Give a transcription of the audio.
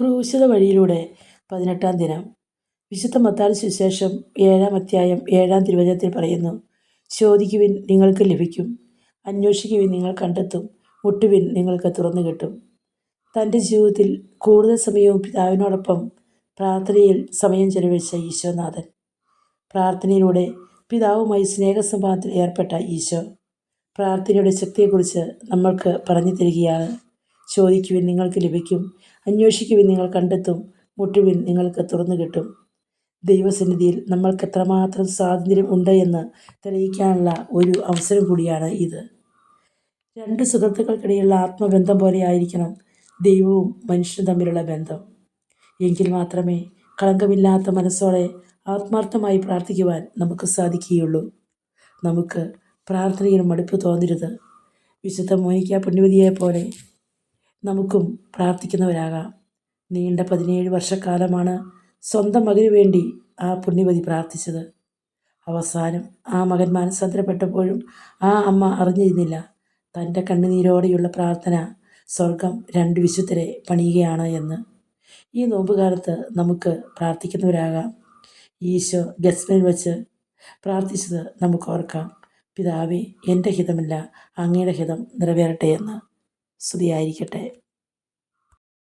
ക്രൂശിത വഴിയിലൂടെ 18-ാം ദിനം. വിശുദ്ധ മത്തായി സുവിശേഷം 7-ാം അധ്യായം 7-ാം തിരുവചനത്തിൽ പറയുന്നു, ചോദിക്കുവിൻ നിങ്ങൾക്ക് ലഭിക്കും, അന്വേഷിക്കുവിൻ നിങ്ങൾ കണ്ടെത്തും, മുട്ടുവിൻ നിങ്ങൾക്ക് തുറന്നു കിട്ടും. തൻ്റെ ജീവിതത്തിൽ കൂടുതൽ സമയവും പിതാവിനോടൊപ്പം പ്രാർത്ഥനയിൽ സമയം ചെലവഴിച്ച ഈശോനാഥൻ. പ്രാർത്ഥനയിലൂടെ പിതാവുമായി സ്നേഹസംവാദത്തിൽ ഏർപ്പെട്ട ഈശോ പ്രാർത്ഥനയുടെ ശക്തിയെക്കുറിച്ച് നമ്മൾക്ക് പറഞ്ഞു തരികയാണ്. ചോദിക്കുവിൻ നിങ്ങൾക്ക് ലഭിക്കും, അന്വേഷിക്കുവിൻ നിങ്ങൾ കണ്ടെത്തും, മുട്ടുവിൻ നിങ്ങൾക്ക് തുറന്നു കിട്ടും. ദൈവസന്നിധിയിൽ നമ്മൾക്ക് എത്രമാത്രം സ്വാതന്ത്ര്യം ഉണ്ട് എന്ന് തെളിയിക്കാനുള്ള ഒരു അവസരം കൂടിയാണ് ഇത്. രണ്ട് സുഹൃത്തുക്കൾക്കിടയിലുള്ള ആത്മബന്ധം പോലെയായിരിക്കണം ദൈവവും മനുഷ്യനും തമ്മിലുള്ള ബന്ധം. എങ്കിൽ മാത്രമേ കളങ്കമില്ലാത്ത മനസ്സോടെ ആത്മാർത്ഥമായി പ്രാർത്ഥിക്കുവാൻ നമുക്ക് സാധിക്കുകയുള്ളൂ. നമുക്ക് പ്രാർത്ഥനയിൽ മടുപ്പ് തോന്നരുത്. വിശുദ്ധ മോനിക്ക പുണ്യവതിയെ പോലെ നമുക്കും പ്രാർത്ഥിക്കുന്നവരാകാം. നീണ്ട 17 വർഷക്കാലമാണ് സ്വന്തം മകന് വേണ്ടി ആ പുണ്യവതി പ്രാർത്ഥിച്ചത്. അവസാനം ആ മകൻ മാനസാന്തരപ്പെട്ടപ്പോഴും ആ അമ്മ അറിഞ്ഞിരുന്നില്ല തൻ്റെ കണ്ണുനീരോടെയുള്ള പ്രാർത്ഥന സ്വർഗം 2 വിശുദ്ധരെ പണിയുകയാണ് എന്ന്. ഈ നോമ്പുകാലത്ത് നമുക്ക് പ്രാർത്ഥിക്കുന്നവരാകാം. ഈശോ ഗെത്സമനിൽ വച്ച് പ്രാർത്ഥിച്ചത് നമുക്ക് ഓർക്കാം. പിതാവേ, എൻ്റെ ഹിതമല്ല അങ്ങയുടെ ഹിതം നിറവേറട്ടെ എന്ന്. സ്തുതിയായിരിക്കട്ടെ.